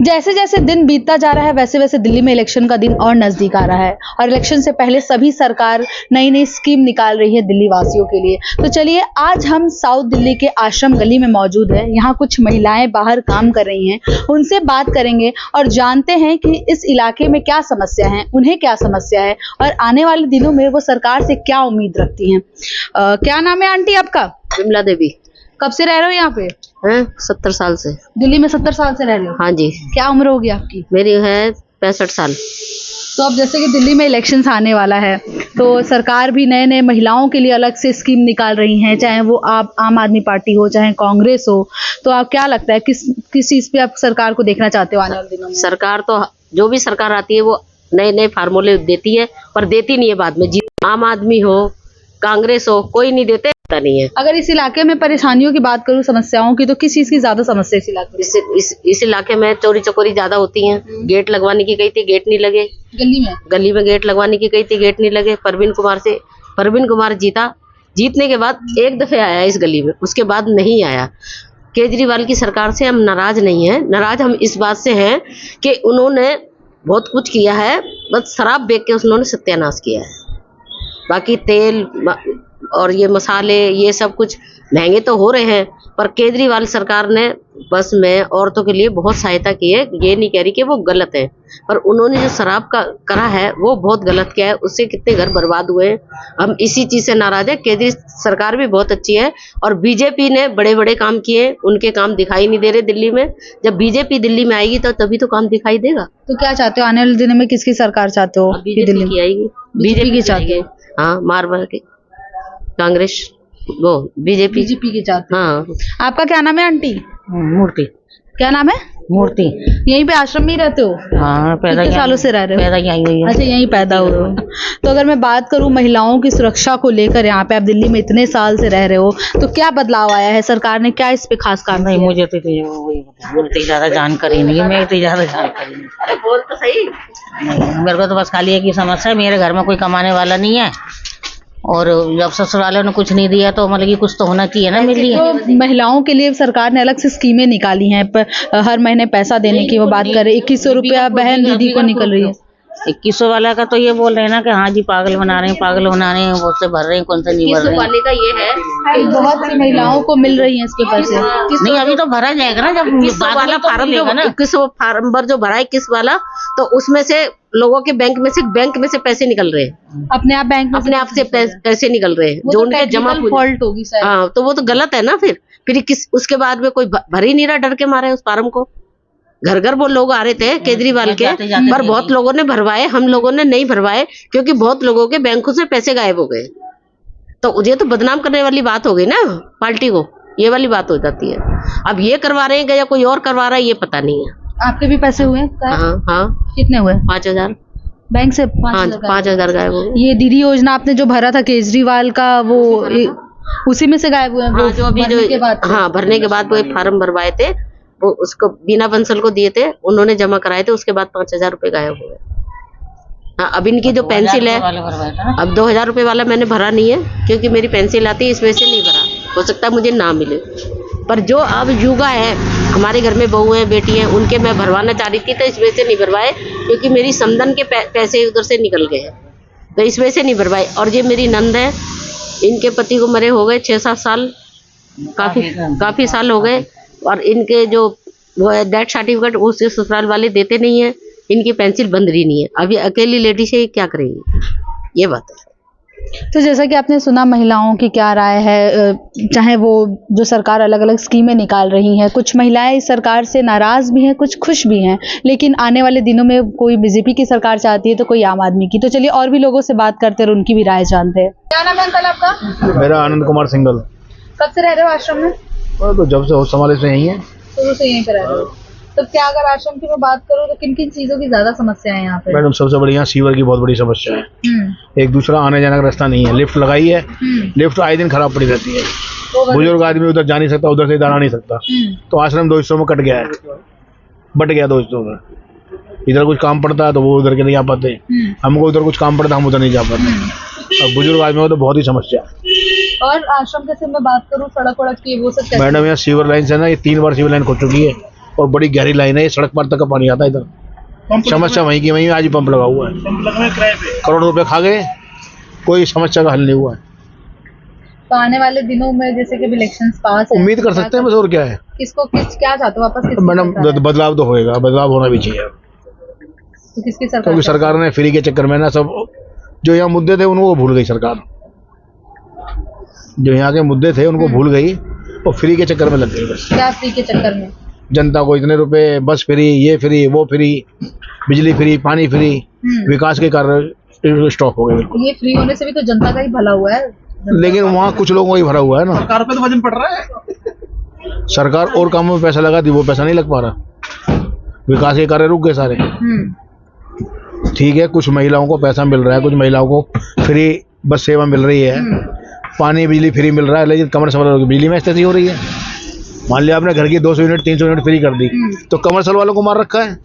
जैसे जैसे दिन बीतता जा रहा है वैसे वैसे दिल्ली में इलेक्शन का दिन और नजदीक आ रहा है और इलेक्शन से पहले सभी सरकार नई नई स्कीम निकाल रही है दिल्ली वासियों के लिए। तो चलिए आज हम साउथ दिल्ली के आश्रम गली में मौजूद है। यहाँ कुछ महिलाएं बाहर काम कर रही हैं, उनसे बात करेंगे और जानते हैं कि इस इलाके में क्या समस्या है, उन्हें क्या समस्या है और आने वाले दिनों में वो सरकार से क्या उम्मीद रखती हैं। क्या नाम है आंटी आपका? विमला देवी। कब से रह रहे हो यहाँ पे? हैं 70 साल से। दिल्ली में 70 साल से रह रहे हो? हाँ जी। क्या उम्र होगी आपकी? मेरी है 65 साल। तो अब जैसे कि दिल्ली में इलेक्शंस आने वाला है तो सरकार भी नए नए महिलाओं के लिए अलग से स्कीम निकाल रही हैं, चाहे वो आप आम आदमी पार्टी हो चाहे कांग्रेस हो। तो आप क्या लगता है किस चीज़ पे आप सरकार को देखना चाहते हो आने वाले दिनों में? सरकार तो जो भी सरकार आती है वो नए नए फार्मूले देती है पर देती नहीं है बाद में। आम आदमी हो कांग्रेस हो कोई नहीं देते नहीं है। अगर इस इलाके में परेशानियों की बात करूं, समस्याओं की, तो किस चीज की ज्यादा समस्या इस इलाके में? इस इलाके में चोरी चकोरी ज्यादा होती हैं। गेट लगवाने की गई थी, गेट नहीं लगे। गली में गेट लगवाने की गई थी, गेट नहीं लगे। परवीन कुमार जीतने के बाद एक दफे आया इस गली में, उसके बाद नहीं आया। केजरीवाल की सरकार से हम नाराज नहीं है, नाराज हम इस बात से हैं कि उन्होंने बहुत कुछ किया है, बस शराब बेच के उन्होंने सत्यानाश किया है। बाकी तेल और ये मसाले ये सब कुछ महंगे तो हो रहे हैं पर केजरीवाल सरकार ने बस में औरतों के लिए बहुत सहायता की है। ये नहीं कह रही कि वो गलत है, पर उन्होंने जो शराब का करा है वो बहुत गलत किया है। उससे कितने घर बर्बाद हुए हैं। हम इसी चीज़ से नाराज है। केजरीवाल सरकार भी बहुत अच्छी है और बीजेपी ने बड़े बड़े काम किए, उनके काम दिखाई नहीं दे रहे दिल्ली में। जब बीजेपी दिल्ली में आएगी तो तभी तो काम दिखाई देगा। तो क्या चाहते हो आने वाले दिनों में किसकी सरकार चाहते हो? बीजेपी की आएगी। बीजेपी की चाहते हो? हाँ, मार मार के कांग्रेस वो बीजेपी की चाहते हो? हाँ। आपका क्या नाम है आंटी? मूर्ति। क्या नाम है? मूर्ति। यहीं पे आश्रम में ही रहते हो? हाँ, पैदा कितने सालों से रह रहे हो? पैदा यहीं हुई है। अच्छा, यहीं पैदा हुए हो। तो अगर मैं बात करूं महिलाओं की सुरक्षा को लेकर, यहाँ पे आप दिल्ली में इतने साल से रह रहे हो, तो क्या बदलाव आया है? सरकार ने क्या इस पे खास काम नहीं, किया? मुझे तो ज्यादा जानकारी नहीं है। मैं तो ज्यादा जानकारी नहीं। बोल तो सही। मेरे को तो बस खाली एक ही समस्या है, मेरे घर में कोई कमाने वाला नहीं है और जब ससुरालों ने कुछ नहीं दिया तो मतलब कि कुछ तो होना चाहिए ना मेरे लिए। तो महिलाओं के लिए सरकार ने अलग से स्कीमें निकाली हैं, हर महीने पैसा देने की वो बात कर रहे हैं। 2100 रुपया बहन दीदी को निकल रही है। 2100 वाला का तो ये बोल रहे हैं ना कि हाँ जी पागल बना रहे हैं, बहुत से भर रहे हैं, कौन सा नहीं भर रहे हैं। वाले का ये है बहुत सी महिलाओं को मिल रही है इसके पैसे। नहीं, अभी तो भरा जाएगा ना, जब वाला फार्म जो 21 फार्म भर जो भरा है 21 वाला, तो उसमें से लोगों के बैंक में से पैसे निकल रहे हैं। अपने आप बैंक में अपने आप से पैसे निकल रहे हैं जो उनके जमा फॉल्ट होगी शायद। हाँ, तो वो तो गलत है ना। फिर उसके बाद में कोई भर ही नहीं रहा, डर के मारे उस फार्म को। घर घर वो लोग आ रहे थे केजरीवाल के, पर बहुत लोगों ने भरवाए, हम लोगों ने नहीं भरवाए क्योंकि बहुत लोगों के बैंकों से पैसे गायब हो गए। तो ये तो बदनाम करने वाली बात हो गई ना पार्टी को, ये वाली बात हो जाती है। अब ये करवा रहे हैं या कोई और करवा रहा है ये पता नहीं है। आपके भी पैसे हुए? हाँ। कितने हुए? 5000 बैंक से? 5000 गायब हो गए। ये दीदी योजना आपने जो भरा था केजरीवाल का, वो उसी में से गायब हुए? हाँ, जो अभी भरने के बाद वो फार्म भरवाए थे वो उसको बीना बंसल को दिए थे, उन्होंने जमा कराए थे, उसके बाद 5000 रुपए गायब हो गए। हाँ, अब इनकी जो पेंसिल है, अब 2000 रुपए वाला मैंने भरा नहीं है क्योंकि मेरी पेंसिल आती है, इस वजह से नहीं भरा। हो सकता है मुझे ना मिले, पर जो अब युवा है, हमारे घर में बहू है, बेटी है, उनके मैं भरवाना चाह रही थी तो इस वजह से नहीं भरवाए क्योंकि मेरी समधन के पैसे उधर से निकल गए हैं, तो इस वजह से नहीं भरवाए। और ये मेरी नंद है, इनके पति को मरे हो गए 6-7 साल, काफी साल हो गए, और इनके जो वो है डेथ सर्टिफिकेट उससे ससुराल वाले देते नहीं है, इनकी पेंसिल बंद रही नहीं है। अभी अकेली लेडी से क्या करेगी, ये बात है। तो जैसा कि आपने सुना महिलाओं की क्या राय है, चाहे वो जो सरकार अलग अलग स्कीमें निकाल रही हैं, कुछ महिलाएं इस सरकार से नाराज भी हैं, कुछ खुश भी हैं, लेकिन आने वाले दिनों में कोई बीजेपी की सरकार चाहती है तो कोई आम आदमी की। तो चलिए और भी लोगों से बात करते हैं और उनकी भी राय जानते हैं। क्या नाम है अंकल आपका? मेरा आनंद कुमार सिंगल। कब से रह रहे हो आश्रम में? तो जब से होश संभाले से यही है। शुरू से यहीं पे रह रहे हो? तो क्या अगर आश्रम की मैं बात करूँ तो किन किन चीजों की ज्यादा समस्या है यहाँ पे? मैडम सबसे बड़ी यहाँ सीवर की बहुत बड़ी समस्या है। एक दूसरा आने जाने का रास्ता नहीं है। लिफ्ट लगाई है, लिफ्ट आए दिन खराब पड़ी रहती है। बुजुर्ग आदमी उधर जा नहीं सकता, उधर से इधर आ नहीं सकता। तो आश्रम 2 हिस्सों में कट गया है, बट गया 2 हिस्सों में। इधर कुछ काम पड़ता है तो वो उधर के नहीं आ पाते, हमको उधर कुछ काम पड़ता है हम उधर नहीं जा पाते। और बुजुर्ग आदमी को तो बहुत ही समस्या है। और आश्रम के से मैं बात करूँ सड़क वड़क की, वो सब मैडम यहाँ सीवर लाइन से ना ये 3 बार सीवर लाइन खो चुकी है और बड़ी गहरी लाइन है, सड़क पार तक का पानी आता है इधर। समस्या वहीं की वहीं आज ही पंप लगा हुआ है, करोड़ रुपए खा गए, कोई समस्या का हल नहीं हुआ है। तो आने वाले दिनों में जैसे कि इलेक्शंस पास है, उम्मीद कर सकते हैं बस, और क्या है। क्या चाहते हो वापस? मैडम बदलाव तो होएगा, बदलाव होना भी चाहिए। तो किसकी सरकार? क्योंकि सरकार ने फ्री के चक्कर में ना सब जो यहाँ मुद्दे थे उनको भूल गई सरकार, जो यहाँ के मुद्दे थे उनको भूल गई और फ्री के चक्कर में लग गई बस। क्या फ्री के चक्कर में? जनता को इतने रुपए, बस फ्री, ये फ्री, वो फ्री, बिजली फ्री, पानी फ्री, विकास के कार्य स्टॉप हो गए। ये फ्री होने से भी तो जनता का ही भला हुआ है, लेकिन वहाँ कुछ लोगों को ही भरा हुआ है ना। सरकार पे तो वजन पड़ रहा है। सरकार और कामों में पैसा लगाती, वो पैसा नहीं लग पा रहा, विकास के कार्य रुक गए सारे। ठीक है, कुछ महिलाओं को पैसा मिल रहा है, कुछ महिलाओं को फ्री बस सेवा मिल रही है, पानी बिजली फ्री मिल रहा है, लेकिन कमर्शियल वालों की बिजली में स्थिति हो रही है। मान लिया आपने घर की 200 यूनिट 300 यूनिट फ्री कर दी, तो कमर्शियल वालों को मार रखा है।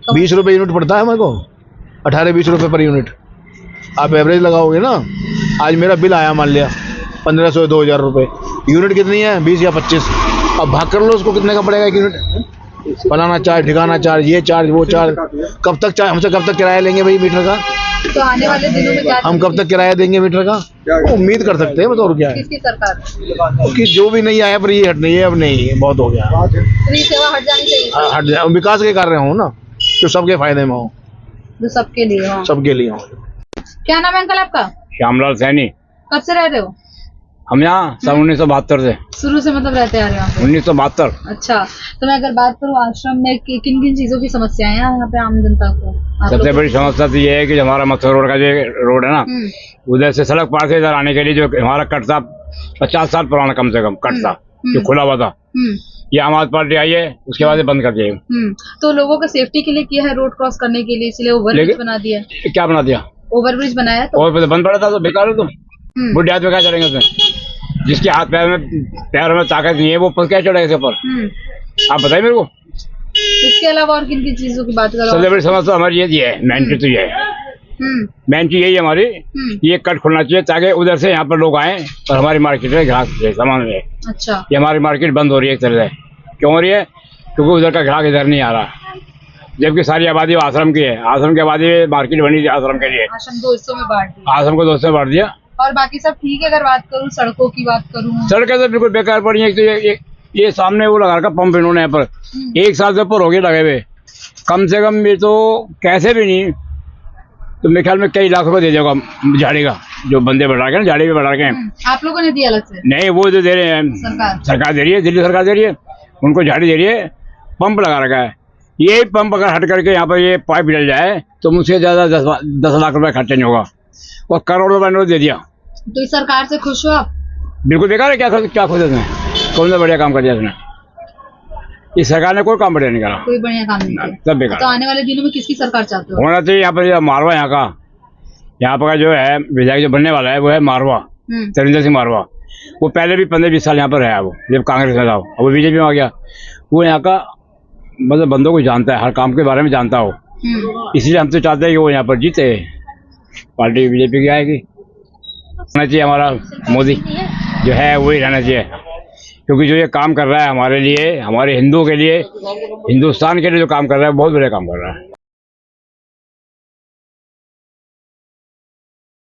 20 रुपए यूनिट पड़ता है मेरे को, 18-20 रुपए पर यूनिट। आप एवरेज लगाओगे ना, आज मेरा बिल आया मान लिया 1500-2000 रुपए, यूनिट कितनी है 20 या 25, अब भाग कर लो उसको कितने का पड़ेगा एक यूनिट। फलाना चार्ज, ठिकाना चार्ज, ये चार्ज, वो चार्ज, कब तक हमसे कब तक किराया लेंगे भाई मीटर का? तो आने वाले दिनों में क्या हम कब तक किराया देंगे मीटर का? उम्मीद कर सकते हैं, बस और क्या है। किसकी सरकार? कि जो भी नहीं आया पर ये हट नहीं है, अब नहीं, बहुत हो गया। फ्री सेवा हट जानी चाहिए, हट जाए, विकास के कार्य हो ना, जो सबके फायदे में हो, जो सबके लिए हो। सबके लिए हो। क्या नाम है अंकल आपका? श्यामलाल सैनी। कब से रह रहे हो? हम यहाँ सन 1972 से। शुरू से मतलब रहते आ रहे हो? 1972। अच्छा, तो मैं अगर बात करूँ आश्रम में किन किन चीजों की समस्याएं हैं यहाँ पे आम जनता को? सबसे बड़ी समस्या तो ये है कि हमारा मथुरा रोड का जो रोड है ना, उधर से सड़क पार से इधर आने के लिए जो हमारा कट था 50 साल पुराना कम से कम कट था, जो खुला हुआ था, ये आम आदमी पार्टी आई है, उसके बाद बंद कर दिया। तो लोगों का सेफ्टी के लिए किया है रोड क्रॉस करने के लिए, इसलिए ओवरब्रिज बना दिया। क्या बना दिया? ओवरब्रिज बनाया तो और बंद पड़ा था तो बेकार है। तो बुढ़े आदमी क्या चढ़ेंगे उसमें? जिसके हाथ पैरों में ताकत नहीं है वो ऊपर क्या चढ़ेगा इसके ऊपर? आप बताइए मेरे को। इसके अलावा और किन किन चीजों की बात करो? सबसे बड़ी समस्या हमारी ये है, मेन चीज तो ये है, मेन चीज यही है हमारी, ये कट खुलना चाहिए ताकि उधर से यहाँ पर लोग आए और हमारी मार्केट में ग्राहक सामान रहे। अच्छा, ये हमारी मार्केट बंद हो रही है एक तरह से। क्यों हो रही है? क्योंकि उधर का ग्राहक इधर नहीं आ रहा, जबकि सारी आबादी आश्रम की है। आश्रम की आबादी मार्केट बनी थी आश्रम के लिए, आश्रम 2 हिस्सों में बांट दिया। आश्रम को 2 हिस्सों में बांट दिया। और बाकी सब ठीक है। अगर बात करूँ सड़कों की बात करूँ, सड़कें तो बिल्कुल बेकार पड़ी है। तो ये सामने वो लगा रखा पंप इन्होंने यहाँ पर 1 साल से ऊपर हो गए लगे हुए, कम से कम ये तो कैसे भी नहीं तो मेरे ख्याल में कई लाख रुपए दे देगा झाड़ी का, जो बंदे बढ़ा के ना झाड़ी भी बढ़ा के। आप लोगों ने दिया अलग से? नहीं, वो जो दे रहे हैं सरकार दे रही है, दिल्ली सरकार दे रही है, उनको झाड़ी दे रही है, पंप लगा रखा है। ये पंप अगर हट करके यहाँ पर ये पाइप डल जाए तो मुझसे ज्यादा 10 लाख रुपए खर्चा नहीं होगा, और करोड़ रुपए नोट दे दिया। तो इस सरकार से खुश हो आप? बिल्कुल बेकार है। क्या खुश है इसने? कौन सा बढ़िया काम कर दिया इसने? इस सरकार ने कोई काम बढ़िया नहीं करा, कोई बढ़िया काम नहीं किया। सब बेकार। तो आने वाले दिनों में किसकी सरकार चाहते हो? होना चाहिए यहाँ पर मारवा, यहाँ पर जो है विधायक जो बनने वाला है वो है मारवा, तरिंदर सिंह मारवा। वो पहले भी 15-20 साल यहाँ पर रहा, वो जब कांग्रेस में था, वो बीजेपी में आ गया। वो यहाँ का मतलब बंदों को जानता है, हर काम के बारे में जानता हो, इसलिए हम तो चाहते हैं कि वो यहाँ पर जीते, पार्टी बीजेपी की आएगी। होना चाहिए हमारा मोदी जो है वही रहना चाहिए, क्योंकि जो ये काम कर रहा है हमारे लिए, हमारे हिंदुओं के लिए, हिंदुस्तान के लिए जो काम कर रहा है बहुत बड़े काम कर रहा है।